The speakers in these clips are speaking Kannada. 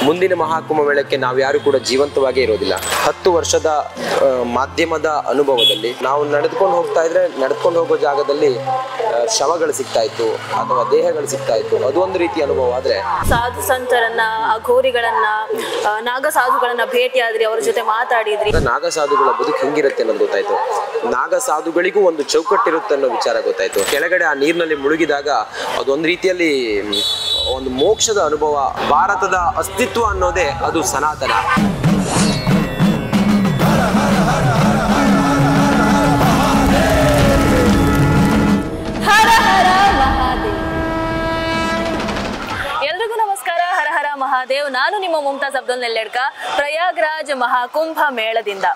ಮುಂದಿನ ಮಹಾಕುಂಭಮೇಳಕ್ಕೆ ನಾವು ಯಾರು ಕೂಡ ಜೀವಂತವಾಗಿ ಇರೋದಿಲ್ಲ. 10 ವರ್ಷದ ಮಾಧ್ಯಮದ ಅನುಭವದಲ್ಲಿ ನಾವು ನಡೆದುಕೊಂಡು ಹೋಗೋ ಜಾಗದಲ್ಲಿ ಶವಗಳು ಸಿಗ್ತಾ ಇತ್ತು ಅಥವಾ ದೇಹಗಳು ಸಿಗ್ತಾ ಇತ್ತು. ಅದು ಒಂದು ರೀತಿಯ ಅನುಭವ. ಆದ್ರೆ ಸಾಧು ಸಂತರನ್ನ, ಅಘೋರಿಗಳನ್ನ, ನಾಗ ಸಾಧುಗಳನ್ನ ಭೇಟಿಯಾದ್ರಿ, ಅವ್ರ ಜೊತೆ ಮಾತಾಡಿದ್ರಿ. ನಾಗ ಸಾಧುಗಳ ಬದುಕು ಹೆಂಗಿರುತ್ತೆ ಅನ್ನೋದು ಗೊತ್ತಾಯ್ತು. ನಾಗ ಸಾಧುಗಳಿಗೂ ಒಂದು ಚೌಕಟ್ಟಿರುತ್ತೆ ಅನ್ನೋ ವಿಚಾರ ಗೊತ್ತಾಯ್ತು. ಕೆಳಗಡೆ ಆ ನೀರಿನಲ್ಲಿ ಮುಳುಗಿದಾಗ ಅದೊಂದು ರೀತಿಯಲ್ಲಿ ಒಂದು ಮೋಕ್ಷದ ಅನುಭವ. ಭಾರತದ ಅಸ್ತಿತ್ವ ಅನ್ನೋದೇ ಅದು ಸನಾತನ. ಎಲ್ರಿಗೂ ನಮಸ್ಕಾರ. ಹರ ಹರ ಮಹಾದೇವ್. ನಾನು ನಿಮ್ಮ ಮುಮ್ತಾಜ್ ಅಬ್ದುಲ್ ನೆಲ್ಲೆಡ್ಕ, ಪ್ರಯಾಗ್ರಾಜ್ ಮಹಾಕುಂಭ ಮೇಳದಿಂದ.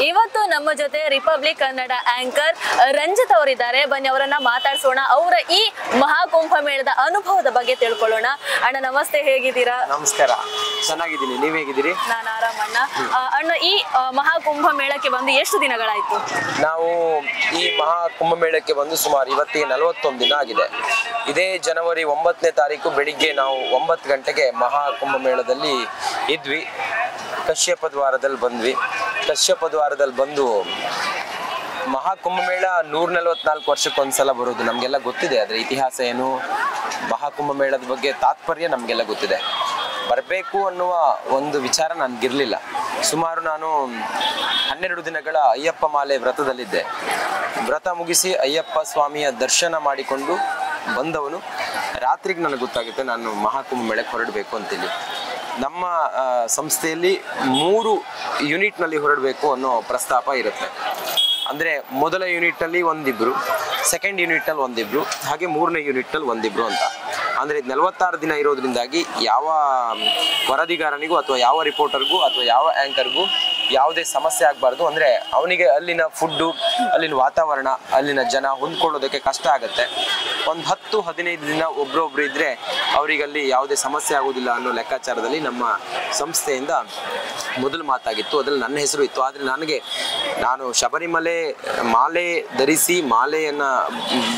ಇವತ್ತು ನಮ್ಮ ಜೊತೆ ರಿಪಬ್ಲಿಕ್ ಕನ್ನಡ ಆಂಕರ್ ರಂಜಿತ್ ಅವರಿದ್ದಾರೆ. ಬನ್ನಿ ಅವರನ್ನ ಮಾತಾಡ್ಸೋಣ, ಅವರ ಈ ಮಹಾಕುಂಭ ಮೇಳದ ಅನುಭವದ ಬಗ್ಗೆ ತಿಳ್ಕೊಳ್ಳೋಣ. ಅಣ್ಣ ನಮಸ್ತೆ, ಹೇಗಿದ್ದೀರಾ? ನಮಸ್ಕಾರ, ಚೆನ್ನಾಗಿದ್ದೀನಿ. ನೀವ್ ಹೇಗಿದ್ದೀರಿ? ನಾನು ಆರಾಮಣ್ಣ. ಅಣ್ಣ, ಈ ಮಹಾಕುಂಭ ಮೇಳಕ್ಕೆ ಬಂದು ಎಷ್ಟು ದಿನಗಳಾಯ್ತು? ನಾವು ಈ ಮಹಾಕುಂಭ ಮೇಳಕ್ಕೆ ಬಂದು ಸುಮಾರು ಇವತ್ತಿಗೆ 41 ದಿನ ಆಗಿದೆ. ಇದೇ ಜನವರಿ 9ನೇ ತಾರೀಕು ಬೆಳಿಗ್ಗೆ ನಾವು 9 ಗಂಟೆಗೆ ಮಹಾಕುಂಭ ಮೇಳದಲ್ಲಿ ಇದ್ವಿ. ಕಶ್ಯಪ ದ್ವಾರದಲ್ಲಿ ಬಂದ್ವಿ. ಕಶ್ಯಪ ದ್ವಾರದಲ್ಲಿ ಬಂದು ಮಹಾಕುಂಭ ಮೇಳ 144 ವರ್ಷಕ್ಕೊಂದ್ಸಲ ಬರೋದು ನಮಗೆಲ್ಲ ಗೊತ್ತಿದೆ. ಅದರ ಇತಿಹಾಸ ಏನು, ಮಹಾಕುಂಭ ಮೇಳದ ಬಗ್ಗೆ ತಾತ್ಪರ್ಯ ನಮಗೆಲ್ಲ ಗೊತ್ತಿದೆ. ಬರಬೇಕು ಅನ್ನುವ ಒಂದು ವಿಚಾರ ನನಗಿರಲಿಲ್ಲ. ಸುಮಾರು ನಾನು 12 ದಿನಗಳ ಅಯ್ಯಪ್ಪ ಮಾಲೆ ವ್ರತದಲ್ಲಿದ್ದೆ. ವ್ರತ ಮುಗಿಸಿ ಅಯ್ಯಪ್ಪ ಸ್ವಾಮಿಯ ದರ್ಶನ ಮಾಡಿಕೊಂಡು ಬಂದವನು ರಾತ್ರಿಗೆ ನನಗೆ ಗೊತ್ತಾಗುತ್ತೆ ನಾನು ಮಹಾಕುಂಭ ಮೇಳಕ್ಕೆ ಹೊರಡಬೇಕು ಅಂತೇಳಿ. ನಮ್ಮ ಸಂಸ್ಥೆಯಲ್ಲಿ 3 ಯೂನಿಟ್ನಲ್ಲಿ ಹೊರಡಬೇಕು ಅನ್ನೋ ಪ್ರಸ್ತಾಪ ಇರುತ್ತೆ. ಅಂದರೆ ಮೊದಲ ಯೂನಿಟ್ನಲ್ಲಿ ಒಂದಿಬ್ರು, ಸೆಕೆಂಡ್ ಯೂನಿಟ್ನಲ್ಲಿ ಒಂದಿಬ್ರು, ಹಾಗೆ 3ನೇ ಯೂನಿಟ್ನಲ್ಲಿ ಒಂದಿಬ್ರು ಅಂತ. ಅಂದರೆ 46 ದಿನ ಇರೋದ್ರಿಂದಾಗಿ ಯಾವ ವರದಿಗಾರನಿಗೂ ಅಥವಾ ಯಾವ ರಿಪೋರ್ಟರ್ಗೂ ಅಥವಾ ಯಾವ ಆ್ಯಂಕರ್ಗೂ ಯಾವುದೇ ಸಮಸ್ಯೆ ಆಗಬಾರ್ದು. ಅಂದರೆ ಅವನಿಗೆ ಅಲ್ಲಿನ ಫುಡ್ಡು, ಅಲ್ಲಿನ ವಾತಾವರಣ, ಅಲ್ಲಿನ ಜನ ಹೊಂದ್ಕೊಳ್ಳೋದಕ್ಕೆ ಕಷ್ಟ ಆಗುತ್ತೆ. ಒಂದು 10-15 ದಿನ ಒಬ್ರೊಬ್ರು ಇದ್ದರೆ ಅವರಿಗಲ್ಲಿ ಯಾವುದೇ ಸಮಸ್ಯೆ ಆಗೋದಿಲ್ಲ ಅನ್ನೋ ಲೆಕ್ಕಾಚಾರದಲ್ಲಿ ನಮ್ಮ ಸಂಸ್ಥೆಯಿಂದ ಮೊದಲು ಮಾತಾಗಿತ್ತು. ಅದರಲ್ಲಿ ನನ್ನ ಹೆಸರು ಇತ್ತು. ಆದರೆ ನಾನು ಶಬರಿಮಲೆ ಮಾಲೆ ಧರಿಸಿ ಮಾಲೆಯನ್ನು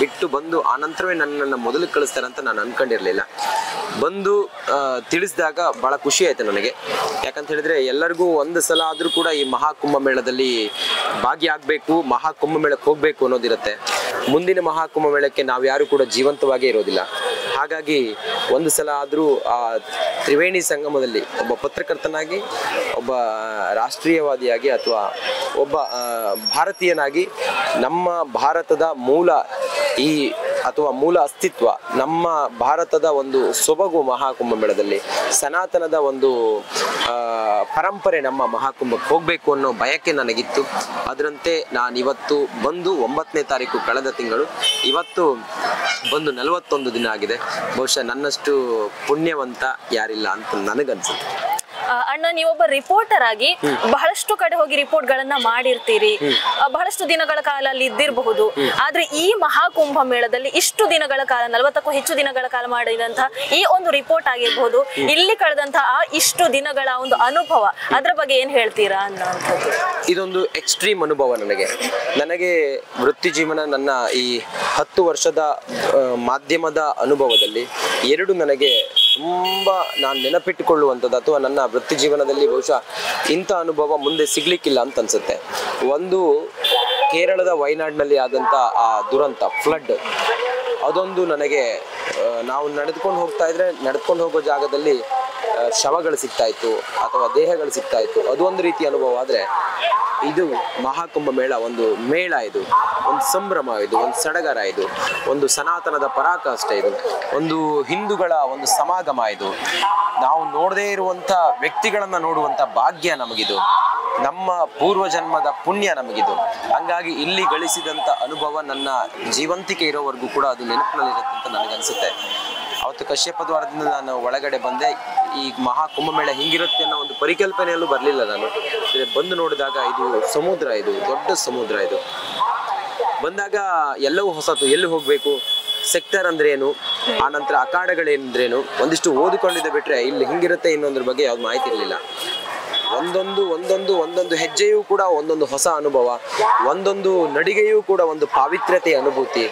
ಬಿಟ್ಟು ಬಂದು ಆನಂತರವೇ ನನ್ನನ್ನು ಮೊದಲು ಕಳಿಸ್ತಾರೆ ಅಂತ ನಾನು ಅನ್ಕೊಂಡಿರಲಿಲ್ಲ. ಬಂದು ತಿಳಿಸಿದಾಗ ಭಾಳ ಖುಷಿ ಆಯಿತು ನನಗೆ. ಯಾಕಂತ ಹೇಳಿದ್ರೆ ಎಲ್ಲರಿಗೂ ಒಂದು ಸಲ ಆದರೂ ಕೂಡ ಈ ಮಹಾಕುಂಭ ಮೇಳದಲ್ಲಿ ಭಾಗಿಯಾಗಬೇಕು, ಮಹಾಕುಂಭ ಮೇಳಕ್ಕೆ ಹೋಗಬೇಕು ಅನ್ನೋದಿರುತ್ತೆ. ಮುಂದಿನ ಮಹಾಕುಂಭ ಮೇಳಕ್ಕೆ ನಾವು ಯಾರು ಕೂಡ ಜೀವಂತವಾಗಿ ಇರೋದಿಲ್ಲ. ಹಾಗಾಗಿ ಒಂದು ಸಲ ಆದರೂ ಆ ತ್ರಿವೇಣಿ ಸಂಗಮದಲ್ಲಿ ಒಬ್ಬ ಪತ್ರಕರ್ತನಾಗಿ, ಒಬ್ಬ ರಾಷ್ಟ್ರೀಯವಾದಿಯಾಗಿ ಅಥವಾ ಒಬ್ಬ ಭಾರತೀಯನಾಗಿ ನಮ್ಮ ಭಾರತದ ಮೂಲ ಅಥವಾ ಮೂಲ ಅಸ್ತಿತ್ವ, ನಮ್ಮ ಭಾರತದ ಒಂದು ಸೊಬಗು ಮಹಾಕುಂಭ ಮೇಳದಲ್ಲಿ, ಸನಾತನದ ಒಂದು ಪರಂಪರೆ ನಮ್ಮ ಮಹಾಕುಂಭಕ್ಕೆ ಹೋಗಬೇಕು ಅನ್ನೋ ಬಯಕೆ ನನಗಿತ್ತು. ಅದರಂತೆ ನಾನಿವತ್ತು ಬಂದು 9ನೇ ತಾರೀಕು ಕಳೆದ ತಿಂಗಳು, ಇವತ್ತು ಬಂದು 41 ದಿನ ಆಗಿದೆ. ಬಹುಶಃ ನನ್ನಷ್ಟು ಪುಣ್ಯವಂತ ಯಾರಿಲ್ಲ ಅಂತ ನನಗನ್ಸುತ್ತೆ. ಅಣ್ಣ, ನೀವೊಬ್ಬ ರಿಪೋರ್ಟರ್ ಆಗಿ ಬಹಳಷ್ಟು ಕಡೆ ಹೋಗಿ ರಿಪೋರ್ಟ್ ಗಳನ್ನ ಮಾಡಿರ್ತೀರಿ, ಬಹಳಷ್ಟು ದಿನಗಳ ಕಾಲ ಅಲ್ಲಿ ಇದ್ದಿರಬಹುದು. ಆದ್ರೆ ಈ ಮಹಾಕುಂಭ ಮೇಳದಲ್ಲಿ ಇಷ್ಟು ದಿನಗಳ ಕಾಲ, 40ಕ್ಕೂ ಹೆಚ್ಚು ದಿನಗಳ ಕಾಲ ಮಾಡಿದಂತಹ ಈ ಒಂದು ರಿಪೋರ್ಟ್ ಆಗಿರ್ಬಹುದು, ಇಲ್ಲಿ ಕಳೆದಂತಹ ಆ ಇಷ್ಟು ದಿನಗಳ ಒಂದು ಅನುಭವ, ಅದ್ರ ಬಗ್ಗೆ ಏನ್ ಹೇಳ್ತೀರಾ ಅನ್ನೋಂಥದ್ದು? ಇದೊಂದು ಎಕ್ಸ್ಟ್ರೀಮ್ ಅನುಭವ ನನಗೆ ವೃತ್ತಿ ಜೀವನ, ನನ್ನ ಈ 10 ವರ್ಷದ ಮಾಧ್ಯಮದ ಅನುಭವದಲ್ಲಿ 2 ನನಗೆ ತುಂಬ ನಾನು ನೆನಪಿಟ್ಟುಕೊಳ್ಳುವಂಥದ್ದು ಅಥವಾ ನನ್ನ ವೃತ್ತಿ ಜೀವನದಲ್ಲಿ ಬಹುಶಃ ಇಂಥ ಅನುಭವ ಮುಂದೆ ಸಿಗ್ಲಿಕ್ಕಿಲ್ಲ ಅಂತ ಅನ್ಸುತ್ತೆ. ಒಂದು, ಕೇರಳದ ವಯನಾಡಿನಲ್ಲಿ ಆದಂಥ ಆ ದುರಂತ, ಫ್ಲಡ್, ಅದೊಂದು ನನಗೆ, ನಾವು ನಡೆದುಕೊಂಡು ಹೋಗೋ ಜಾಗದಲ್ಲಿ ಶವಗಳು ಸಿಗ್ತಾ ಇತ್ತು ಅಥವಾ ದೇಹಗಳು ಸಿಗ್ತಾ ಇತ್ತು. ಅದು ಒಂದು ರೀತಿಯ ಅನುಭವ. ಆದರೆ ಇದು ಮಹಾಕುಂಭ ಮೇಳ ಒಂದು ಮೇಳ, ಇದು ಒಂದು ಸಂಭ್ರಮ, ಇದು ಒಂದು ಸಡಗರ, ಇದು ಒಂದು ಸನಾತನದ ಪರಾಕಾಷ್ಠೆ, ಇದು ಒಂದು ಹಿಂದೂಗಳ ಒಂದು ಸಮಾಗಮ, ಇದು ನಾವು ನೋಡದೇ ಇರುವಂಥ ವ್ಯಕ್ತಿಗಳನ್ನು ನೋಡುವಂಥ ಭಾಗ್ಯ ನಮಗಿದು, ನಮ್ಮ ಪೂರ್ವ ಜನ್ಮದ ಪುಣ್ಯ ನಮಗಿದು. ಹಂಗಾಗಿ ಇಲ್ಲಿ ಗಳಿಸಿದಂಥ ಅನುಭವ ನನ್ನ ಜೀವಂತಿಕೆ ಇರೋವರೆಗೂ ಕೂಡ ಅದು ನೆನಪಿನಲ್ಲಿರುತ್ತೆ ಅಂತ ನನಗನ್ಸುತ್ತೆ. ಅವತ್ತು ಕಶ್ಯಪ ದ್ವಾರದಿಂದ ನಾನು ಒಳಗಡೆ ಬಂದೆ. ಈ ಮಹಾಕುಂಭ ಮೇಳ ಹಿಂಗಿರುತ್ತೆ ಅನ್ನೋ ಒಂದು ಪರಿಕಲ್ಪನೆಯಲ್ಲೂ ಬರಲಿಲ್ಲ ನಾನು. ಬಂದು ನೋಡಿದಾಗ ಇದು ಸಮುದ್ರ, ಇದು ದೊಡ್ಡ ಸಮುದ್ರ. ಇದು ಬಂದಾಗ ಎಲ್ಲವೂ ಹೊಸತು. ಎಲ್ಲಿ ಹೋಗಬೇಕು, ಸೆಕ್ಟರ್ ಅಂದ್ರೆ ಏನು, ಆನಂತರ ಅಖಾಡಗಳೇನಂದ್ರೇನು, ಒಂದಿಷ್ಟು ಓದಿಕೊಂಡಿದ್ದೆ ಬಿಟ್ರೆ ಇಲ್ಲಿ ಹಿಂಗಿರುತ್ತೆ ಇನ್ನೊಂದ್ರ ಬಗ್ಗೆ ಯಾವ್ದು ಮಾಹಿತಿ ಇರಲಿಲ್ಲ. ಒಂದೊಂದು ಹೆಜ್ಜೆಯೂ ಕೂಡ ಒಂದೊಂದು ಹೊಸ ಅನುಭವ, ಒಂದೊಂದು ನಡಿಗೆಯೂ ಕೂಡ ಒಂದು ಪಾವಿತ್ರ್ಯತೆಯ ಅನುಭೂತಿ,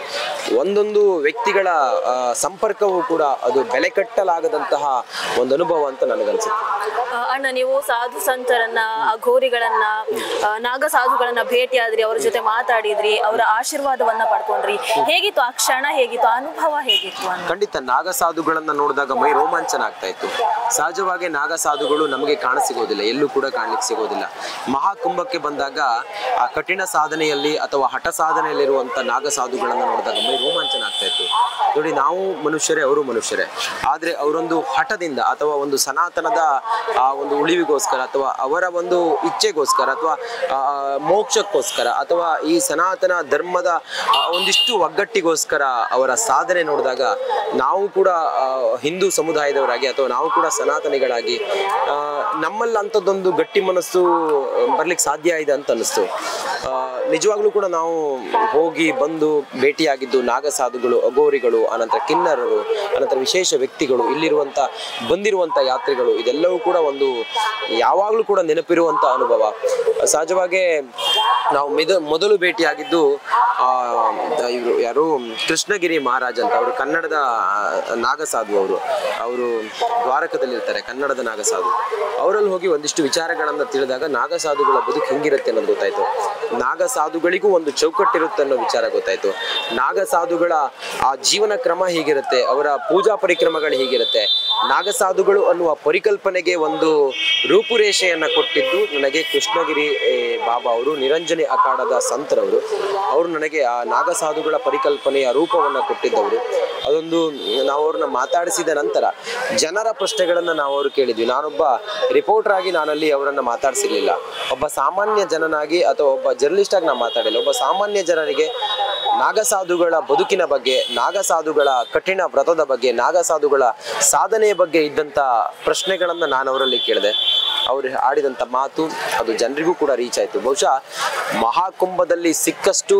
ಒಂದೊಂದು ವ್ಯಕ್ತಿಗಳ ಸಂಪರ್ಕವೂ ಕೂಡ ಅದು ಬೆಲೆ ಕಟ್ಟಲಾಗದಂತಹ ಒಂದು ಅನುಭವ ಅಂತ ನನಗನ್ಸುತ್ತೆ. ಅಣ್ಣ, ನೀವು ಸಾಧು ಸಂತರನ್ನ, ಅಘೋರಿಗಳನ್ನ, ನಾಗ ಸಾಧುಗಳನ್ನ ಭೇಟಿಯಾದ್ರಿ, ಅವ್ರ ಜೊತೆ ಮಾತಾಡಿದ್ರಿ, ಅವರ ಆಶೀರ್ವಾದವನ್ನ ಪಡ್ಕೊಂಡ್ರಿ. ಹೇಗಿತ್ತು ಆ ಕ್ಷಣ, ಹೇಗಿತ್ತು ಅನುಭವ, ಹೇಗಿತ್ತು? ಖಂಡಿತ ನಾಗ ಸಾಧುಗಳನ್ನ ನೋಡಿದಾಗ ಮೈ ರೋಮಾಂಚನ ಆಗ್ತಾ ಇತ್ತು. ಸಹಜವಾಗಿ ನಾಗ ಸಾಧುಗಳು ನಮಗೆ ಕಾಣಸಿಗೋದಿಲ್ಲ, ಎಲ್ಲೂ ಕೂಡ ಕಾಣ್ಲಿಕ್ಕೆ ಸಿಗೋದಿಲ್ಲ. ಮಹಾಕುಂಭಕ್ಕೆ ಬಂದಾಗ ಆ ಕಠಿಣ ಸಾಧನೆಯಲ್ಲಿ ಅಥವಾ ಹಠ ಸಾಧನೆಯಲ್ಲಿರುವಂತ ನಾಗ ಸಾಧುಗಳನ್ನ ನೋಡಿದಾಗ ಮೈ ರೋಮಾಂಚನ ಆಗ್ತಾ ಇತ್ತು. ನೋಡಿ, ನಾವು ಮನುಷ್ಯರೇ, ಅವರು ಮನುಷ್ಯರೇ, ಆದ್ರೆ ಅವರೊಂದು ಹಠದಿಂದ ಅಥವಾ ಒಂದು ಸನಾತನದ ಆ ಒಂದು ಉಳಿವಿಗೋಸ್ಕರ ಅಥವಾ ಅವರ ಒಂದು ಇಚ್ಛೆಗೋಸ್ಕರ ಅಥವಾ ಮೋಕ್ಷಕ್ಕೋಸ್ಕರ ಅಥವಾ ಈ ಸನಾತನ ಧರ್ಮದ ಒಂದಿಷ್ಟು ಒಗ್ಗಟ್ಟಿಗೋಸ್ಕರ ಅವರ ಸಾಧನೆ ನೋಡಿದಾಗ ನಾವು ಕೂಡ ಹಿಂದೂ ಸಮುದಾಯದವರಾಗಿ ಅಥವಾ ನಾವು ಕೂಡ ಸನಾತನಿಗಳಾಗಿ ನಮ್ಮಲ್ಲಿ ಅಂಥದ್ದೊಂದು ಗಟ್ಟಿ ಮನಸ್ಸು ಬರ್ಲಿಕ್ಕೆ ಸಾಧ್ಯ ಇದೆ ಅಂತ ಅನ್ನಿಸ್ತು. ನಿಜವಾಗ್ಲೂ ಕೂಡ ನಾವು ಹೋಗಿ ಬಂದು ಭೇಟಿಯಾಗಿದ್ದು ನಾಗ ಸಾಧುಗಳು, ಅಘೋರಿಗಳು, ಅನಂತರ ಕಿನ್ನರರು, ಅನಂತರ ವಿಶೇಷ ವ್ಯಕ್ತಿಗಳು, ಇಲ್ಲಿರುವಂತ ಬಂದಿರುವಂತ ಯಾತ್ರಿಗಳು, ಇದೆಲ್ಲವೂ ಕೂಡ ಒಂದು ಯಾವಾಗಲೂ ಕೂಡ ನೆನಪಿರುವಂತ ಅನುಭವ. ಸಹಜವಾಗಿ ನಾವು ಮೊದಲು ಭೇಟಿಯಾಗಿದ್ದು ಇವರು ಯಾರು, ಕೃಷ್ಣಗಿರಿ ಮಹಾರಾಜ್ ಅಂತ, ಅವರು ಕನ್ನಡದ ನಾಗಸಾಧು. ಅವರು ದ್ವಾರಕದಲ್ಲಿ ಇರ್ತಾರೆ, ಕನ್ನಡದ ನಾಗಸಾಧು. ಅವರಲ್ಲಿ ಹೋಗಿ ಒಂದಿಷ್ಟು ವಿಚಾರಗಳನ್ನ ತಿಳಿದಾಗ ನಾಗಸಾಧುಗಳ ಬದುಕು ಹೆಂಗಿರುತ್ತೆ ಅನ್ನೋದು ಗೊತ್ತಾಯ್ತು. ನಾಗಸಾಧುಗಳಿಗೂ ಒಂದು ಚೌಕಟ್ಟಿರುತ್ತೆ ಅನ್ನೋ ವಿಚಾರ ಗೊತ್ತಾಯ್ತು. ನಾಗಸಾಧುಗಳ ಆ ಜೀವನ ಕ್ರಮ ಹೀಗಿರುತ್ತೆ, ಅವರ ಪೂಜಾ ಪರಿಕ್ರಮಗಳು ಹೀಗಿರುತ್ತೆ. ನಾಗಸಾಧುಗಳು ಅನ್ನುವ ಪರಿಕಲ್ಪನೆಗೆ ಒಂದು ರೂಪುರೇಷೆಯನ್ನ ಕೊಟ್ಟಿದ್ದು ನನಗೆ ಕೃಷ್ಣಗಿರಿ ಬಾಬಾ ಅವರು, ನಿರಂಜನಿ ಅಖಾಡದ ಸಂತರವರು. ಅವರು ನನಗೆ ಆ ನಾಗಸಾಧುಗಳ ಪರಿಕಲ್ಪನೆಯ ರೂಪವನ್ನ ಕೊಟ್ಟಿದ್ದವರು. ಅದೊಂದು ನಾವು ಅವ್ರನ್ನ ಮಾತಾಡಿಸಿದ ನಂತರ ಜನರ ಪ್ರಶ್ನೆಗಳನ್ನ ನಾವು ಅವರು ಕೇಳಿದ್ವಿ. ನಾನೊಬ್ಬ ರಿಪೋರ್ಟರ್ ಆಗಿ ನಾನಲ್ಲಿ ಅವರನ್ನ ಮಾತಾಡಿಸಿರ್ಲಿಲ್ಲ. ಒಬ್ಬ ಸಾಮಾನ್ಯ ಜನನಾಗಿ ಅಥವಾ ಒಬ್ಬ ಜರ್ನಲಿಸ್ಟ್ ಆಗಿ ನಾನು ಮಾತಾಡಿಲ್ಲ. ಒಬ್ಬ ಸಾಮಾನ್ಯ ಜನರಿಗೆ ನಾಗಸಾಧುಗಳ ಬದುಕಿನ ಬಗ್ಗೆ, ನಾಗಸಾಧುಗಳ ಕಠಿಣ ವ್ರತದ ಬಗ್ಗೆ, ನಾಗಸಾಧುಗಳ ಸಾಧನೆಯ ಬಗ್ಗೆ ಇದ್ದಂತ ಪ್ರಶ್ನೆಗಳನ್ನ ನಾನು ಅವರಲ್ಲಿ ಕೇಳಿದೆ. ಅವರು ಆಡಿದಂತ ಮಾತು ಅದು ಜನರಿಗೂ ಕೂಡ ರೀಚ್ ಆಯ್ತು. ಬಹುಶಃ ಮಹಾಕುಂಭದಲ್ಲಿ ಸಿಕ್ಕಷ್ಟು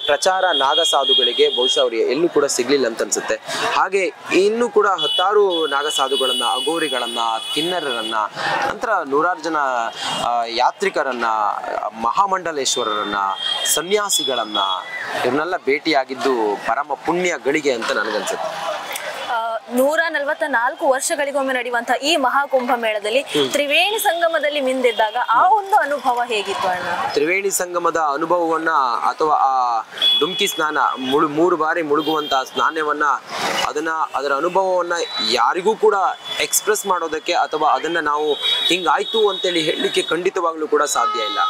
ಪ್ರಚಾರ ನಾಗಸಾಧುಗಳಿಗೆ ಬಹುಶಃ ಅವ್ರಿಗೆ ಎಲ್ಲೂ ಕೂಡ ಸಿಗ್ಲಿಲ್ಲ ಅಂತ ಅನ್ಸುತ್ತೆ. ಹಾಗೆ ಇನ್ನೂ ಕೂಡ ಹತ್ತಾರು ನಾಗಸಾಧುಗಳನ್ನ, ಅಘೋರಿಗಳನ್ನ, ಕಿನ್ನರರನ್ನ, ನಂತರ ನೂರಾರು ಜನ ಯಾತ್ರಿಕರನ್ನ, ಮಹಾಮಂಡಲೇಶ್ವರರನ್ನ, ಸನ್ಯಾಸಿಗಳನ್ನ, ಇವ್ರನ್ನೆಲ್ಲ ಭೇಟಿಯಾಗಿದ್ದು ಪರಮ ಪುಣ್ಯ ಗಳಿಗೆ ಅಂತ ನನಗನ್ಸುತ್ತೆ. 144 ವರ್ಷಗಳಿಗೊಮ್ಮೆ ನಡೆಯುವಂತಹ ಈ ಮಹಾಕುಂಭ ಮೇಳದಲ್ಲಿ ತ್ರಿವೇಣಿ ಸಂಗಮದಲ್ಲಿ ಮಿಂದಿದ್ದಾಗ ಆ ಒಂದು ಅನುಭವ ಹೇಗಿತ್ತು ಅಣ್ಣ? ತ್ರಿವೇಣಿ ಸಂಗಮದ ಅನುಭವವನ್ನ ಅಥವಾ ಆ ಡುಮ್ಕಿ ಸ್ನಾನ, 3 ಬಾರಿ ಮುಳುಗುವಂತಹ ಸ್ನಾನವನ್ನ, ಅದರ ಅನುಭವವನ್ನ ಯಾರಿಗೂ ಕೂಡ ಎಕ್ಸ್ಪ್ರೆಸ್ ಮಾಡೋದಕ್ಕೆ ಅಥವಾ ಅದನ್ನ ನಾವು ಹಿಂಗಾಯ್ತು ಅಂತೇಳಿ ಹೇಳಲಿಕ್ಕೆ ಖಂಡಿತವಾಗ್ಲೂ ಕೂಡ ಸಾಧ್ಯ ಇಲ್ಲ.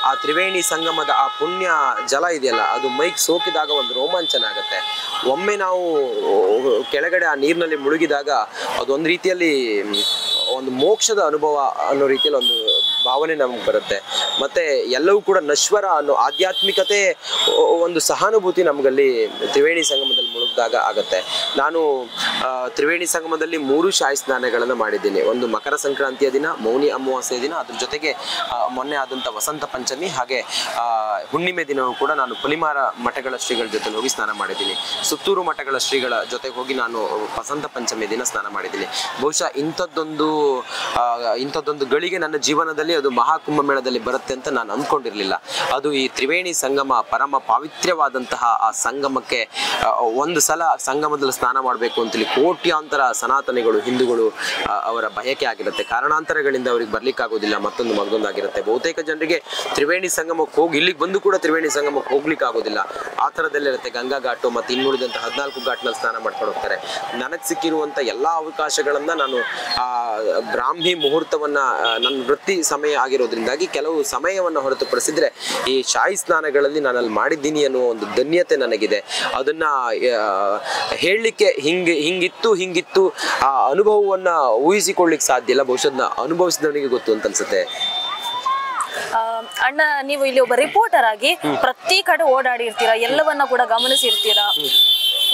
ಆ ತ್ರಿವೇಣಿ ಸಂಗಮದ ಆ ಪುಣ್ಯ ಜಲ ಇದೆಯಲ್ಲ, ಅದು ಮೈಕ್ ಸೋಕಿದಾಗ ಒಂದು ರೋಮಾಂಚನ ಆಗುತ್ತೆ. ಒಮ್ಮೆ ನಾವು ಕೆಳಗಡೆ ಆ ನೀರಿನಲ್ಲಿ ಮುಳುಗಿದಾಗ ಅದೊಂದು ರೀತಿಯಲ್ಲಿ ಒಂದು ಮೋಕ್ಷದ ಅನುಭವ ಅನ್ನೋ ರೀತಿಯಲ್ಲಿ ಒಂದು ಭಾವನೆ ನಮ್ಗೆ ಬರುತ್ತೆ. ಮತ್ತೆ ಎಲ್ಲವೂ ಕೂಡ ನಶ್ವರ ಅನ್ನೋ ಆಧ್ಯಾತ್ಮಿಕತೆ ಒಂದು ಸಹಾನುಭೂತಿ ನಮಗಲ್ಲಿ ತ್ರಿವೇಣಿ ಸಂಗಮದಲ್ಲಿ ಮುಳುಗಿದಾಗ ಆಗತ್ತೆ. ನಾನು ತ್ರಿವೇಣಿ ಸಂಗಮದಲ್ಲಿ 3 ಶಾಹಿ ಸ್ನಾನಗಳನ್ನು ಮಾಡಿದ್ದೀನಿ. ಒಂದು ಮಕರ ಸಂಕ್ರಾಂತಿಯ ದಿನ, ಮೌನಿ ಅಮಾವಾಸ್ಯೆಯ ದಿನ, ಅದ್ರ ಜೊತೆಗೆ ಮೊನ್ನೆ ಆದಂಥ ವಸಂತ ಪಂಚಮಿ, ಹಾಗೆ ಹುಣ್ಣಿಮೆ ದಿನವೂ ಕೂಡ ನಾನು ಪುಲಿಮಾರ ಮಠಗಳ ಶ್ರೀಗಳ ಜೊತೆ ಹೋಗಿ ಸ್ನಾನ ಮಾಡಿದ್ದೀನಿ. ಸುತ್ತೂರು ಮಠಗಳ ಶ್ರೀಗಳ ಜೊತೆಗೆ ಹೋಗಿ ನಾನು ವಸಂತ ಪಂಚಮಿ ದಿನ ಸ್ನಾನ ಮಾಡಿದ್ದೀನಿ. ಬಹುಶಃ ಇಂಥದ್ದೊಂದು ಗಳಿಗೆ ನನ್ನ ಜೀವನದಲ್ಲಿ ಅದು ಮಹಾಕುಂಭ ಮೇಳದಲ್ಲಿ ಬರುತ್ತೆ ಅಂತ ನಾನು ಅಂದ್ಕೊಂಡಿರ್ಲಿಲ್ಲ. ಅದು ಈ ತ್ರಿವೇಣಿ ಸಂಗಮ ಪರಮ ಪಾವಿತ್ರ್ಯವಾದಂತಹ ಆ ಸಂಗಮಕ್ಕೆ ಒಂದು ಸಲ ಸಂಗಮದಲ್ಲಿ ಸ್ನಾನ ಮಾಡಬೇಕು ಅಂತೇಳಿ ಕೋಟ್ಯಾಂತರ ಸನಾತನಿಗಳು, ಹಿಂದೂಗಳು ಅವರ ಬಯಕೆ ಆಗಿರುತ್ತೆ. ಕಾರಣಾಂತರಗಳಿಂದ ಅವ್ರಿಗೆ ಬರ್ಲಿಕ್ಕಾಗೋದಿಲ್ಲ, ಮತ್ತೊಂದಾಗಿರುತ್ತೆ. ಬಹುತೇಕ ಜನರಿಗೆ ತ್ರಿವೇಣಿ ಸಂಗಮಕ್ಕೆ ಹೋಗಿ ಇಲ್ಲಿಗೆ ಬಂದು ಕೂಡ ತ್ರಿವೇಣಿ ಸಂಗಮಕ್ಕೆ ಹೋಗ್ಲಿಕ್ಕೆ ಆಗೋದಿಲ್ಲ. ಆ ಥರದಲ್ಲಿರುತ್ತೆ. ಗಂಗಾ ಘಾಟು ಮತ್ತು ಇನ್ನುಳಿದಂಥ 14 ಘಾಟ್ನಲ್ಲಿ ಸ್ನಾನ ಮಾಡ್ಕೊಂಡು ಹೋಗ್ತಾರೆ. ನನಗೆ ಸಿಕ್ಕಿರುವಂಥ ಎಲ್ಲ ಅವಕಾಶಗಳನ್ನ ನಾನು ಆ ಬ್ರಾಹ್ಮಿ ಮುಹೂರ್ತವನ್ನ ನನ್ನ ವೃತ್ತಿ ಸಮಯ ಆಗಿರೋದ್ರಿಂದಾಗಿ ಕೆಲವು ಸಮಯವನ್ನು ಹೊರತುಪಡಿಸಿದ್ರೆ ಈ ಶಾಹಿ ಸ್ನಾನಗಳಲ್ಲಿ ನಾನಲ್ಲಿ ಮಾಡಿದ್ದೀನಿ ಅನ್ನೋ ಒಂದು ಧನ್ಯತೆ ನನಗಿದೆ. ಅದನ್ನ ಹೇಳಲಿಕ್ಕೆ ಹಿಂಗಿತ್ತು ಆ ಅನುಭವವನ್ನ ಊಹಿಸಿಕೊಳ್ಳಿಕ್ಕೆ ಸಾಧ್ಯ ಇಲ್ಲ. ಬಹುಶಃ ಅನುಭವಿಸಿದವನಿಗೆ ಗೊತ್ತು ಅಂತ ಅನ್ಸುತ್ತೆ. ಅಣ್ಣ, ನೀವು ಇಲ್ಲಿ ಒಬ್ಬ ರಿಪೋರ್ಟರ್ ಆಗಿ ಪ್ರತಿ ಕಡೆ ಓಡಾಡಿರ್ತೀರಾ, ಎಲ್ಲವನ್ನ ಕೂಡ ಗಮನಿಸಿರ್ತೀರಾ.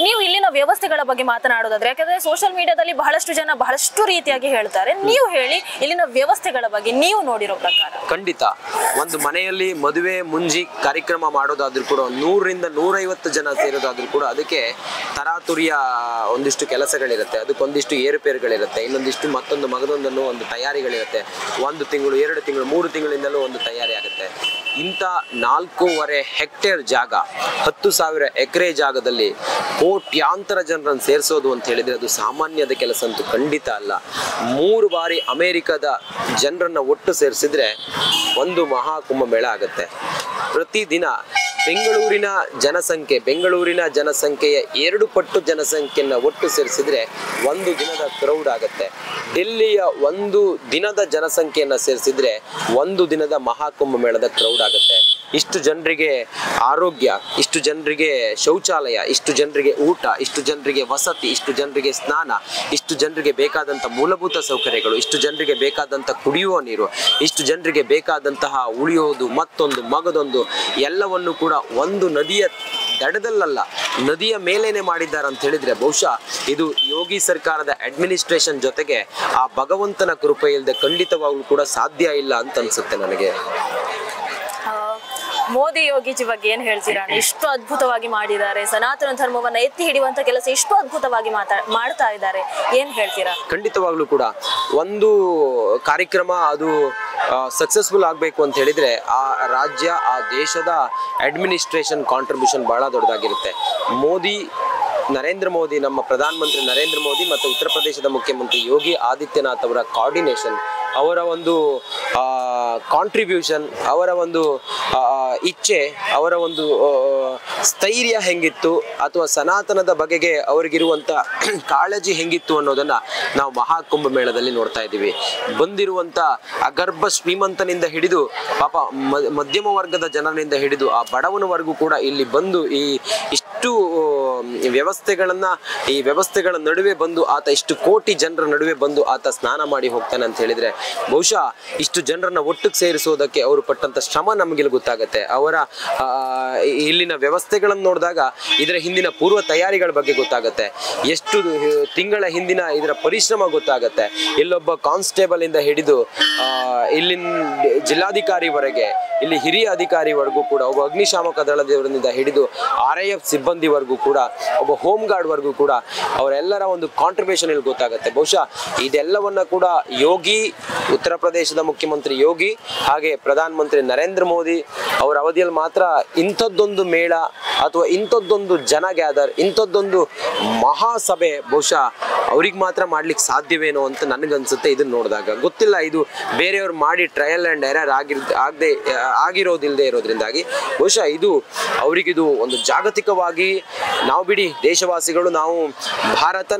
ನೀವು ಇಲ್ಲಿನ ವ್ಯವಸ್ಥೆಗಳ ಬಗ್ಗೆ ಮಾತನಾಡೋದಾದ್ರೆ, ಯಾಕಂದ್ರೆ ಸೋಷಿಯಲ್ ಮೀಡಿಯಾದಲ್ಲಿ ಬಹಳಷ್ಟು ಜನ ಬಹಳಷ್ಟು ರೀತಿಯಾಗಿ ಹೇಳ್ತಾರೆ, ನೀವು ಹೇಳಿ ಇಲ್ಲಿನ ವ್ಯವಸ್ಥೆಗಳ ಬಗ್ಗೆ ನೀವು ನೋಡಿರೋ ಪ್ರಕಾರ. ಖಂಡಿತ ಒಂದು ಮನೆಯಲ್ಲಿ ಮದುವೆ ಮುಂಜಿ ಕಾರ್ಯಕ್ರಮ ಮಾಡೋದಾದ್ರೂ ಕೂಡ 100ರಿಂದ 150 ಜನ ಸೇರೋದಾದ್ರೂ ಕೂಡ ಅದಕ್ಕೆ ತರಾತುರಿಯ ಒಂದಿಷ್ಟು ಕೆಲಸಗಳಿರುತ್ತೆ, ಅದಕ್ಕೊಂದಿಷ್ಟು ಏರುಪೇರುಗಳಿರುತ್ತೆ, ಇನ್ನೊಂದಿಷ್ಟು ಮತ್ತೊಂದು ಮಗದೊಂದನ್ನು ಒಂದು ತಯಾರಿಗಳಿರುತ್ತೆ. 1 ತಿಂಗಳು 2 ತಿಂಗಳು 3 ತಿಂಗಳಿಂದಲೂ ಒಂದು ತಯಾರಿ ಆಗುತ್ತೆ. ಇಂಥ 4.5 ಹೆಕ್ಟೇರ್ ಜಾಗ, 10,000 ಎಕರೆ ಜಾಗದಲ್ಲಿ ಕೋಟ್ಯಾಂತರ ಜನರನ್ನು ಸೇರಿಸೋದು ಅಂತ ಹೇಳಿದ್ರೆ ಅದು ಸಾಮಾನ್ಯದ ಕೆಲಸ ಅಂತೂ ಖಂಡಿತ ಅಲ್ಲ. 3 ಬಾರಿ ಅಮೆರಿಕದ ಜನರನ್ನ ಒಟ್ಟು ಸೇರಿಸಿದ್ರೆ ಒಂದು ಮಹಾ ಕುಂಭಮೇಳ ಆಗುತ್ತೆ. ಪ್ರತಿದಿನ ಬೆಂಗಳೂರಿನ ಜನಸಂಖ್ಯೆಯ 2 ಪಟ್ಟು ಜನಸಂಖ್ಯೆಯನ್ನ ಒಟ್ಟು ಸೇರಿಸಿದ್ರೆ ಒಂದು ದಿನದ ಕ್ರೌಡ್ ಆಗುತ್ತೆ. ಡೆಲ್ಲಿಯ 1 ದಿನದ ಜನಸಂಖ್ಯೆಯನ್ನ ಸೇರಿಸಿದ್ರೆ 1 ದಿನದ ಮಹಾಕುಂಭ ಮೇಳದ ಕ್ರೌಡ್ ಆಗುತ್ತೆ. ಇಷ್ಟು ಜನರಿಗೆ ಆರೋಗ್ಯ, ಇಷ್ಟು ಜನರಿಗೆ ಶೌಚಾಲಯ, ಇಷ್ಟು ಜನರಿಗೆ ಊಟ, ಇಷ್ಟು ಜನರಿಗೆ ವಸತಿ, ಇಷ್ಟು ಜನರಿಗೆ ಸ್ನಾನ, ಇಷ್ಟು ಜನರಿಗೆ ಬೇಕಾದಂಥ ಮೂಲಭೂತ ಸೌಕರ್ಯಗಳು, ಇಷ್ಟು ಜನರಿಗೆ ಬೇಕಾದಂಥ ಕುಡಿಯುವ ನೀರು, ಇಷ್ಟು ಜನರಿಗೆ ಬೇಕಾದಂತಹ ಉಳಿಯೋದು ಮತ್ತೊಂದು ಮಗದೊಂದು ಎಲ್ಲವನ್ನು ಕೂಡ ಒಂದು ನದಿಯ ದಡದಲ್ಲಲ್ಲ, ನದಿಯ ಮೇಲೇನೆ ಮಾಡಿದ್ದಾರೆ ಅಂತ ಹೇಳಿದ್ರೆ ಬಹುಶಃ ಇದು ಯೋಗಿ ಸರ್ಕಾರದ ಅಡ್ಮಿನಿಸ್ಟ್ರೇಷನ್ ಜೊತೆಗೆ ಆ ಭಗವಂತನ ಕೃಪೆ ಇಲ್ಲದೆ ಖಂಡಿತವಾಗ್ಲೂ ಕೂಡ ಸಾಧ್ಯ ಇಲ್ಲ ಅಂತ ಅನ್ಸುತ್ತೆ ನನಗೆ. ಮೋದಿ ಯೋಗಿಜಿ ಬಗ್ಗೆ ಏನ್ ಹೇಳ್ತೀರಾ? ಇಷ್ಟು ಅದ್ಭುತವಾಗಿ ಮಾಡಿದ್ದಾರೆ, ಸನಾತನ ಧರ್ಮವನ್ನ ಎತ್ತಿ ಹಿಡಿಯುವಂತ ಕೆಲಸ ಇಷ್ಟು ಅದ್ಭುತವಾಗಿ ಮಾಡ್ತಾ ಇದ್ದಾರೆ, ಏನ್ ಹೇಳ್ತೀರಾ? ಖಂಡಿತವಾಗ್ಲೂ ಕೂಡ ಒಂದು ಕಾರ್ಯಕ್ರಮ ಅದು ಸಕ್ಸಸ್ಫುಲ್ ಆಗಬೇಕು ಅಂತ ಹೇಳಿದ್ರೆ ಆ ರಾಜ್ಯ, ಆ ದೇಶದ ಅಡ್ಮಿನಿಸ್ಟ್ರೇಷನ್ ಕಾಂಟ್ರಿಬ್ಯೂಷನ್ ಬಹಳ ದೊಡ್ಡದಾಗಿರುತ್ತೆ. ನರೇಂದ್ರ ಮೋದಿ, ನಮ್ಮ ಪ್ರಧಾನಮಂತ್ರಿ ನರೇಂದ್ರ ಮೋದಿ ಮತ್ತು ಉತ್ತರ ಪ್ರದೇಶದ ಮುಖ್ಯಮಂತ್ರಿ ಯೋಗಿ ಆದಿತ್ಯನಾಥ್ ಅವರ ಕೋಆರ್ಡಿನೇಷನ್, ಅವರ ಒಂದು ಕಾಂಟ್ರಿಬ್ಯೂಷನ್, ಅವರ ಒಂದು ಇಚ್ಛೆ, ಅವರ ಒಂದು ಸ್ಥೈರ್ಯ ಹೆಂಗಿತ್ತು ಅಥವಾ ಸನಾತನದ ಬಗೆಗೆ ಅವರಿಗಿರುವಂಥ ಕಾಳಜಿ ಹೆಂಗಿತ್ತು ಅನ್ನೋದನ್ನ ನಾವು ಮಹಾಕುಂಭ ಮೇಳದಲ್ಲಿ ನೋಡ್ತಾ ಇದ್ದೀವಿ. ಬಂದಿರುವಂಥ ಅಗರ್ಭ ಶ್ರೀಮಂತನಿಂದ ಹಿಡಿದು ಪಾಪ ಮಧ್ಯಮ ವರ್ಗದ ಜನರಿಂದ ಹಿಡಿದು ಆ ಬಡವನವರೆಗೂ ಕೂಡ ಇಲ್ಲಿ ಬಂದು ಇಷ್ಟು ವ್ಯವಸ್ಥೆಗಳ ನಡುವೆ ಬಂದು ಆತ ಇಷ್ಟು ಕೋಟಿ ಜನರ ನಡುವೆ ಬಂದು ಆತ ಸ್ನಾನ ಮಾಡಿ ಹೋಗ್ತಾನೆ ಅಂತ ಹೇಳಿದ್ರೆ ಬಹುಶಃ ಇಷ್ಟು ಜನರನ್ನ ಒಟ್ಟಿಗೆ ಸೇರಿಸೋದಕ್ಕೆ ಅವರು ಪಟ್ಟಂತ ಶ್ರಮ ನಮಗೆ ಗೊತ್ತಾಗುತ್ತೆ. ಅವರ ಇಲ್ಲಿನ ವ್ಯವಸ್ಥೆಗಳನ್ನು ನೋಡಿದಾಗ ಇದರ ಹಿಂದಿನ ಪೂರ್ವ ತಯಾರಿಗಳ ಬಗ್ಗೆ ಗೊತ್ತಾಗುತ್ತೆ. ಎಷ್ಟು ತಿಂಗಳ ಹಿಂದಿನ ಇದರ ಪರಿಶ್ರಮ ಗೊತ್ತಾಗುತ್ತೆ. ಇಲ್ಲೊಬ್ಬ ಕಾನ್ಸ್ಟೇಬಲ್ ಇಂದ ಹಿಡಿದು ಇಲ್ಲಿನ ಜಿಲ್ಲಾಧಿಕಾರಿವರೆಗೆ, ಇಲ್ಲಿ ಹಿರಿಯ ಅಧಿಕಾರಿವರೆಗೂ ಕೂಡ, ಒಬ್ಬ ಅಗ್ನಿಶಾಮಕ ದಳದವರಿಂದ ಹಿಡಿದು RIF ಸಿಬ್ಬಂದಿವರೆಗೂ ಕೂಡ, ಒಬ್ಬ ಹೋಮ್ ಗಾರ್ಡ್ ವರ್ಗೂ ಕೂಡ ಅವರೆಲ್ಲರ ಒಂದು ಕಾಂಟ್ರಿಬ್ಯೂಷನ್ ಇಲ್ಲಿ ಗೊತ್ತಾಗುತ್ತೆ. ಬಹುಶಃ ಇದೆಲ್ಲವನ್ನ ಕೂಡ ಯೋಗಿ, ಉತ್ತರ ಪ್ರದೇಶದ ಮುಖ್ಯಮಂತ್ರಿ ಯೋಗಿ ಹಾಗೆ ಪ್ರಧಾನಮಂತ್ರಿ ನರೇಂದ್ರ ಮೋದಿ ಅವರ ಅವಧಿಯಲ್ಲಿ ಮಾತ್ರ ಇಂಥದ್ದೊಂದು ಮೇಳ ಅಥವಾ ಇಂಥದ್ದೊಂದು ಜನ ಗ್ಯಾದರ್, ಇಂಥದ್ದೊಂದು ಮಹಾಸಭೆ ಬಹುಶಃ ಅವ್ರಿಗೆ ಮಾತ್ರ ಮಾಡ್ಲಿಕ್ಕೆ ಸಾಧ್ಯವೇನೋ ಅಂತ ನನಗನ್ಸುತ್ತೆ. ಇದನ್ನ ನೋಡಿದಾಗ ಗೊತ್ತಿಲ್ಲ, ಇದು ಬೇರೆಯವ್ರು ಮಾಡಿ ಟ್ರಯಲ್ ಅಂಡ್ ಎರರ್ ಆಗಿರೋದಿಲ್ಲದೆ ಇರೋದ್ರಿಂದಾಗಿ ಬಹುಶಃ ಇದು ಅವರಿಗಿದು ಒಂದು ಜಾಗತಿಕವಾಗಿ, ನಾವು ಬಿಡಿ ದೇಶವಾಸಿಗಳು, ನಾವು ಭಾರತ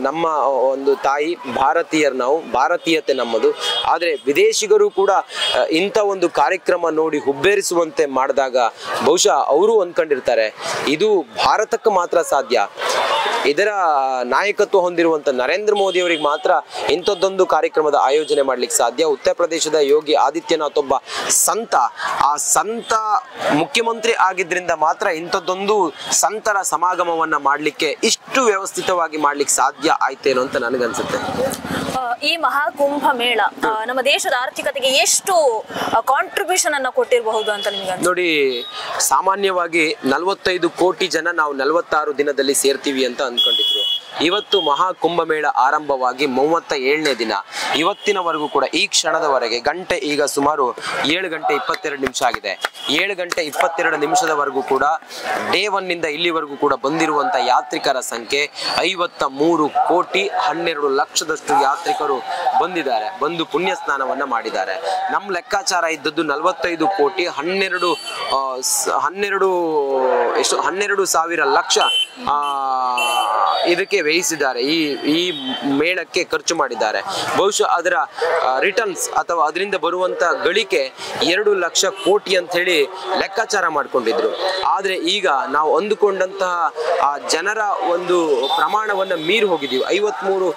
ನಮ್ಮ ಒಂದು ತಾಯಿ, ನಾವು ಭಾರತೀಯತೆ ನಮ್ಮದು. ಆದರೆ ವಿದೇಶಿಗರು ಕೂಡ ಇಂಥ ಒಂದು ಕಾರ್ಯಕ್ರಮ ನೋಡಿ ಹುಬ್ಬೇರಿಸುವಂತೆ ಮಾಡಿದಾಗ ಬಹುಶಃ ಅವರು ಅಂದ್ಕೊಂಡಿರ್ತಾರೆ ಇದು ಭಾರತಕ್ಕೆ ಮಾತ್ರ ಸಾಧ್ಯ. ಇದರ ನಾಯಕತ್ವ ಹೊಂದಿರುವಂತ ನರೇಂದ್ರ ಮೋದಿ ಅವರಿಗೆ ಮಾತ್ರ ಇಂಥದ್ದೊಂದು ಕಾರ್ಯಕ್ರಮದ ಆಯೋಜನೆ ಮಾಡ್ಲಿಕ್ಕೆ ಸಾಧ್ಯ. ಉತ್ತರ ಪ್ರದೇಶದ ಯೋಗಿ ಆದಿತ್ಯನಾಥ್ ಒಬ್ಬ ಸಂತ, ಆ ಸಂತ ಮುಖ್ಯಮಂತ್ರಿ ಆಗಿದ್ರಿಂದ ಮಾತ್ರ ಇಂಥದ್ದೊಂದು ಸಂತರ ಸಮಾಗಮವನ್ನ ಮಾಡ್ಲಿಕ್ಕೆ ಇಷ್ಟು ವ್ಯವಸ್ಥಿತವಾಗಿ ಮಾಡ್ಲಿಕ್ಕೆ ಸಾಧ್ಯ ಆಯ್ತೇನೋ ಅಂತ ನನಗನ್ಸುತ್ತೆ. ಈ ಮಹಾಕುಂಭ ಮೇಳ ನಮ್ಮ ದೇಶದ ಆರ್ಥಿಕತೆಗೆ ಎಷ್ಟು ಕಾಂಟ್ರಿಬ್ಯೂಷನ್ ಅನ್ನ ಕೊಟ್ಟಿರಬಹುದು ಅಂತ ನಿಮಗೆ ನೋಡಿ, ಸಾಮಾನ್ಯವಾಗಿ 45 ಕೋಟಿ ಜನ ನಾವು 46 ದಿನದಲ್ಲಿ ಸೇರ್ತೀವಿ ಅಂತ ಅಂದ್ಕೊಂಡಿದ್ರು. ಇವತ್ತು ಮಹಾಕುಂಭ ಮೇಳ ಆರಂಭವಾಗಿ 37ನೇ ದಿನ. ಇವತ್ತಿನವರೆಗೂ ಕೂಡ ಈ ಕ್ಷಣದವರೆಗೆ ಗಂಟೆ ಈಗ ಸುಮಾರು 7 ಗಂಟೆ 22 ನಿಮಿಷ ಆಗಿದೆ. 7 ಗಂಟೆ 22 ನಿಮಿಷದವರೆಗೂ ಕೂಡ ಡೇ 1 ಇಂದ ಇಲ್ಲಿವರೆಗೂ ಕೂಡ ಬಂದಿರುವಂತ ಯಾತ್ರಿಕರ ಸಂಖ್ಯೆ 53 ಕೋಟಿ 12 ಲಕ್ಷದಷ್ಟು ಯಾತ್ರಿಕರು ಬಂದಿದ್ದಾರೆ, ಬಂದು ಪುಣ್ಯ ಸ್ನಾನವನ್ನ ಮಾಡಿದ್ದಾರೆ. ನಮ್ಮ ಲೆಕ್ಕಾಚಾರ ಇದ್ದದ್ದು 45 ಕೋಟಿ 12 ಸಾವಿರ ಲಕ್ಷ ಇದಕ್ಕೆ ವ್ಯಯಿಸಿದ್ದಾರೆ, ಈ ಮೇಳಕ್ಕೆ ಖರ್ಚು ಮಾಡಿದ್ದಾರೆ. ಬಹುಶಃ ಅದರ ರಿಟರ್ನ್ಸ್ ಅಥವಾ ಅದರಿಂದ ಬರುವಂತ ಗಳಿಕೆ 2 ಲಕ್ಷ ಕೋಟಿ ಅಂತ ಹೇಳಿ ಲೆಕ್ಕಾಚಾರ ಮಾಡ್ಕೊಂಡಿದ್ರು. ಆದ್ರೆ ಈಗ ನಾವು ಅಂದುಕೊಂಡಂತಹ ಆ ಜನರ ಒಂದು ಪ್ರಮಾಣವನ್ನ ಮೀರಿ ಹೋಗಿದ್ದೀವಿ. 53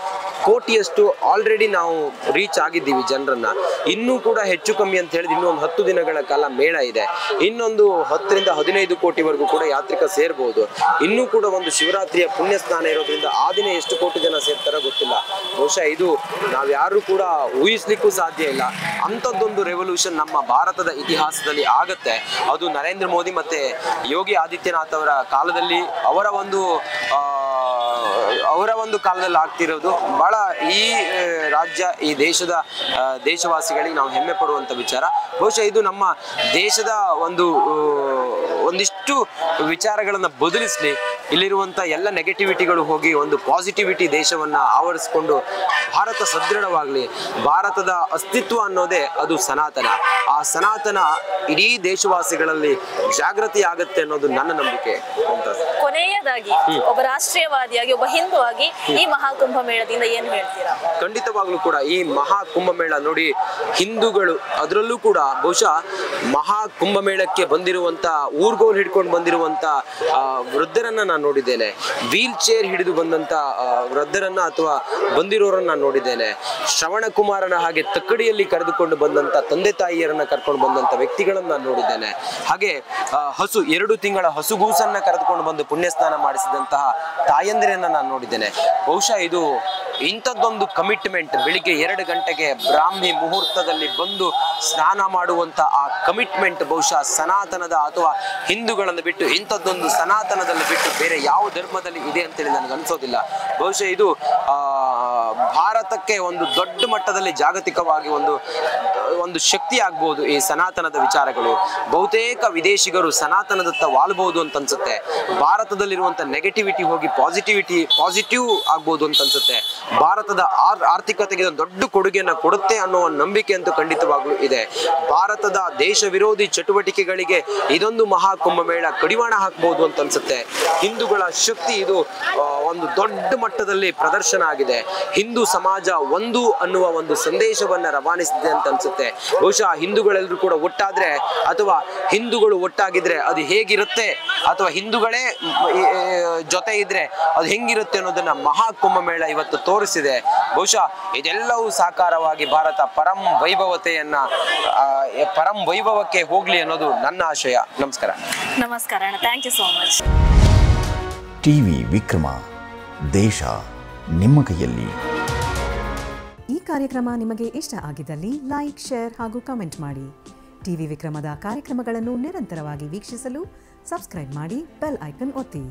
ಕೋಟಿಯಷ್ಟು ಆಲ್ರೆಡಿ ನಾವು ರೀಚ್ ಆಗಿದ್ದೀವಿ ಜನರನ್ನ. ಇನ್ನೂ ಕೂಡ ಹೆಚ್ಚು ಕಮ್ಮಿ ಅಂತ ಹೇಳಿದ್ರೆ ಇನ್ನೊಂದು 10 ದಿನಗಳ ಕಾಲ ಮೇಳ ಇದೆ. ಇನ್ನೊಂದು 10 ರಿಂದ 15 ಕೋಟಿವರೆಗೂ ಕೂಡ ಯಾತ್ರಿಕ ಸೇರ್ಬಹುದು. ಇನ್ನೂ ಕೂಡ ಒಂದು ಶಿವರಾತ್ರಿಯ ಪುಣ್ಯ ಸ್ನಾನ ಇರೋದ್ರಿಂದ ಆ ದಿನ ಎಷ್ಟು ಕೋಟಿ ಜನ ಸೇರ್ತಾರೋ ಗೊತ್ತಿಲ್ಲ. ಬಹುಶಃ ಇದು ನಾವ್ಯಾರು ಕೂಡ ಊಹಿಸ್ಲಿಕ್ಕೂ ಸಾಧ್ಯ ಇಲ್ಲ. ಅಂಥದ್ದೊಂದು ರೆವಲ್ಯೂಷನ್ ನಮ್ಮ ಭಾರತದ ಇತಿಹಾಸದಲ್ಲಿ ಆಗತ್ತೆ. ಅದು ನರೇಂದ್ರ ಮೋದಿ ಮತ್ತೆ ಯೋಗಿ ಆದಿತ್ಯನಾಥ್ ಅವರ ಕಾಲದಲ್ಲಿ ಅವರ ಒಂದು ಕಾಲದಲ್ಲಿ ಆಗ್ತಿರೋದು ಬಹಳ ಈ ರಾಜ್ಯ ಈ ದೇಶದ ದೇಶವಾಸಿಗಳಿಗೆ ನಾವು ಹೆಮ್ಮೆ ಪಡುವಂತ ವಿಚಾರ. ಬಹುಶಃ ಇದು ನಮ್ಮ ದೇಶದ ಒಂದಿಷ್ಟು ವಿಚಾರಗಳನ್ನ ಬದಲಿಸ್ಲಿ, ಇಲ್ಲಿರುವಂತ ಎಲ್ಲ ನೆಗೆಟಿವಿಟಿಗಳು ಹೋಗಿ ಒಂದು ಪಾಸಿಟಿವಿಟಿ ದೇಶವನ್ನ ಆವರಿಸಿಕೊಂಡು ಭಾರತ ಸದೃಢವಾಗ್ಲಿ. ಭಾರತದ ಅಸ್ತಿತ್ವ ಅನ್ನೋದೇ ಅದು ಸನಾತನ. ಆ ಸನಾತನ ಇಡೀ ದೇಶವಾಸಿಗಳಲ್ಲಿ ಜಾಗೃತಿ ಆಗತ್ತೆ ಅನ್ನೋದು ನನ್ನ ನಂಬಿಕೆ. ಕೊನೆಯದಾಗಿ ಒಬ್ಬ ರಾಷ್ಟ್ರೀಯವಾದಿಯಾಗಿ, ಒಬ್ಬ ಹಿಂದೂ ಆಗಿ ಈ ಮಹಾಕುಂಭ ಮೇಳದಿಂದ ಏನ್ ಹೇಳ್ತೀರಾ? ಖಂಡಿತವಾಗ್ಲೂ ಕೂಡ ಈ ಮಹಾಕುಂಭ ಮೇಳ ನೋಡಿ, ಹಿಂದೂಗಳು ಅದರಲ್ಲೂ ಕೂಡ ಬಹುಶಃ ಮಹಾಕುಂಭ ಮೇಳಕ್ಕೆ ಬಂದಿರುವಂತ ಊರ್ಗೋಲ್ ಹಿಡ್ಕೊಂಡು ಬಂದಿರುವಂತ ವೃದ್ಧರನ್ನ ನಾನು ನೋಡಿದ್ದೇನೆ. ವೀಲ್ ಚೇರ್ ಹಿಡಿದು ಬಂದಂತ ವೃದ್ಧರನ್ನ ಅಥವಾ ಬಂದಿರೋರನ್ನ ನೋಡಿದ್ದೇನೆ. ಶ್ರವಣ ಕುಮಾರನ ಹಾಗೆ ತಕ್ಕಡಿಯಲ್ಲಿ ಕರೆದುಕೊಂಡು ಬಂದಂತ ತಂದೆ ತಾಯಿಯರನ್ನ ಕರ್ಕೊಂಡು ಬಂದಂತ ವ್ಯಕ್ತಿಗಳನ್ನ ನಾನು ನೋಡಿದ್ದೇನೆ. ಹಾಗೆ 2 ತಿಂಗಳ ಹಸುಗೂಸನ್ನ ಕರೆದುಕೊಂಡು ಬಂದು ಪುಣ್ಯಸ್ನಾನ ಮಾಡಿಸಿದಂತಹ ತಾಯಂದಿರನ್ನ ನಾನು ನೋಡಿದ್ದೇನೆ. ಬಹುಶಃ ಇದು ಇಂಥದ್ದೊಂದು ಕಮಿಟ್ಮೆಂಟ್, ಬೆಳಿಗ್ಗೆ 2 ಗಂಟೆಗೆ ಬ್ರಾಹ್ಮಿ ಮುಹೂರ್ತದಲ್ಲಿ ಬಂದು ಸ್ನಾನ ಮಾಡುವಂತ ಆ ಕಮಿಟ್ಮೆಂಟ್ ಬಹುಶಃ ಸನಾತನದ ಅಥವಾ ಹಿಂದೂಗಳನ್ನು ಬಿಟ್ಟು, ಇಂಥದ್ದೊಂದು ಸನಾತನದಲ್ಲಿ ಬಿಟ್ಟು ಬೇರೆ ಯಾವ ಧರ್ಮದಲ್ಲಿ ಇದೆ ಅಂತೇಳಿ ನನಗೆ ಅನ್ಸೋದಿಲ್ಲ. ಬಹುಶಃ ಇದು ಭಾರತಕ್ಕೆ ಒಂದು ದೊಡ್ಡ ಮಟ್ಟದಲ್ಲಿ ಜಾಗತಿಕವಾಗಿ ಒಂದು ಶಕ್ತಿ ಆಗ್ಬಹುದು ಈ ಸನಾತನದ ವಿಚಾರಗಳು. ಬಹುತೇಕ ವಿದೇಶಿಗರು ಸನಾತನದತ್ತ ವಾಲ್ಬಹುದು ಅಂತ ಅನ್ಸುತ್ತೆ. ಭಾರತದಲ್ಲಿರುವಂತ ನೆಗೆಟಿವಿಟಿ ಹೋಗಿ ಪಾಸಿಟಿವ್ ಆಗ್ಬಹುದು ಅಂತ ಅನ್ಸುತ್ತೆ. ಭಾರತದ ಆರ್ಥಿಕತೆಗೆ ದೊಡ್ಡ ಕೊಡುಗೆಯನ್ನ ಕೊಡುತ್ತೆ ಅನ್ನೋ ನಂಬಿಕೆ ಅಂತೂ ಖಂಡಿತವಾಗ್ಲೂ ಇದೆ. ಭಾರತದ ದೇಶ ವಿರೋಧಿ ಚಟುವಟಿಕೆಗಳಿಗೆ ಇದೊಂದು ಮಹಾಕುಂಭ ಮೇಳ ಕಡಿವಾಣ ಹಾಕಬಹುದು ಅಂತ ಅನ್ಸುತ್ತೆ. ಹಿಂದೂಗಳ ಶಕ್ತಿ ಇದು ಒಂದು ದೊಡ್ಡ ಮಟ್ಟದಲ್ಲಿ ಪ್ರದರ್ಶನ ಆಗಿದೆ. ಹಿಂದೂ ಸಮಾಜ ಒಂದು ಅನ್ನುವ ಒಂದು ಸಂದೇಶವನ್ನ ರವಾನಿಸಿದೆ ಅಂತ ಅನ್ಸುತ್ತೆ. ಬಹುಶಃ ಹಿಂದೂಗಳೆಲ್ಲರೂ ಕೂಡ ಒಟ್ಟಾದ್ರೆ ಅಥವಾ ಹಿಂದೂಗಳು ಒಟ್ಟಾಗಿದ್ರೆ ಅದು ಹೇಗಿರುತ್ತೆ, ಅಥವಾ ಹಿಂದೂಗಳೇ ಜೊತೆ ಇದ್ರೆ ಅದು ಹೆಂಗಿರುತ್ತೆ ಅನ್ನೋದನ್ನ ಮಹಾಕುಂಭ ಮೇಳ ಇವತ್ತು ತೋರಿಸಿದೆ. ಬಹುಶಃ ಇದೆಲ್ಲವೂ ಸಾಕಾರವಾಗಿ ಭಾರತ ಪರಂ ವೈಭವಕ್ಕೆ ಹೋಗ್ಲಿ ಅನ್ನೋದು ನನ್ನ ಆಶಯ. ನಮಸ್ಕಾರ. ನಮಸ್ಕಾರ ಅಣ್ಣ, thank you so much. TV Vikrama, ದೇಶ ನಿಮ್ಮ ಕೈಯಲ್ಲಿ. ಈ ಕಾರ್ಯಕ್ರಮ ನಿಮಗೆ ಇಷ್ಟ ಆಗಿದ್ದಲ್ಲಿ ಲೈಕ್, ಶೇರ್ ಹಾಗೂ ಕಮೆಂಟ್ ಮಾಡಿ. ಟಿವಿ ವಿಕ್ರಮದ ಕಾರ್ಯಕ್ರಮಗಳನ್ನು ನಿರಂತರವಾಗಿ ವೀಕ್ಷಿಸಲು ಸಬ್ಸ್ಕ್ರೈಬ್ ಮಾಡಿ, ಬೆಲ್ ಐಕನ್ ಒತ್ತಿ.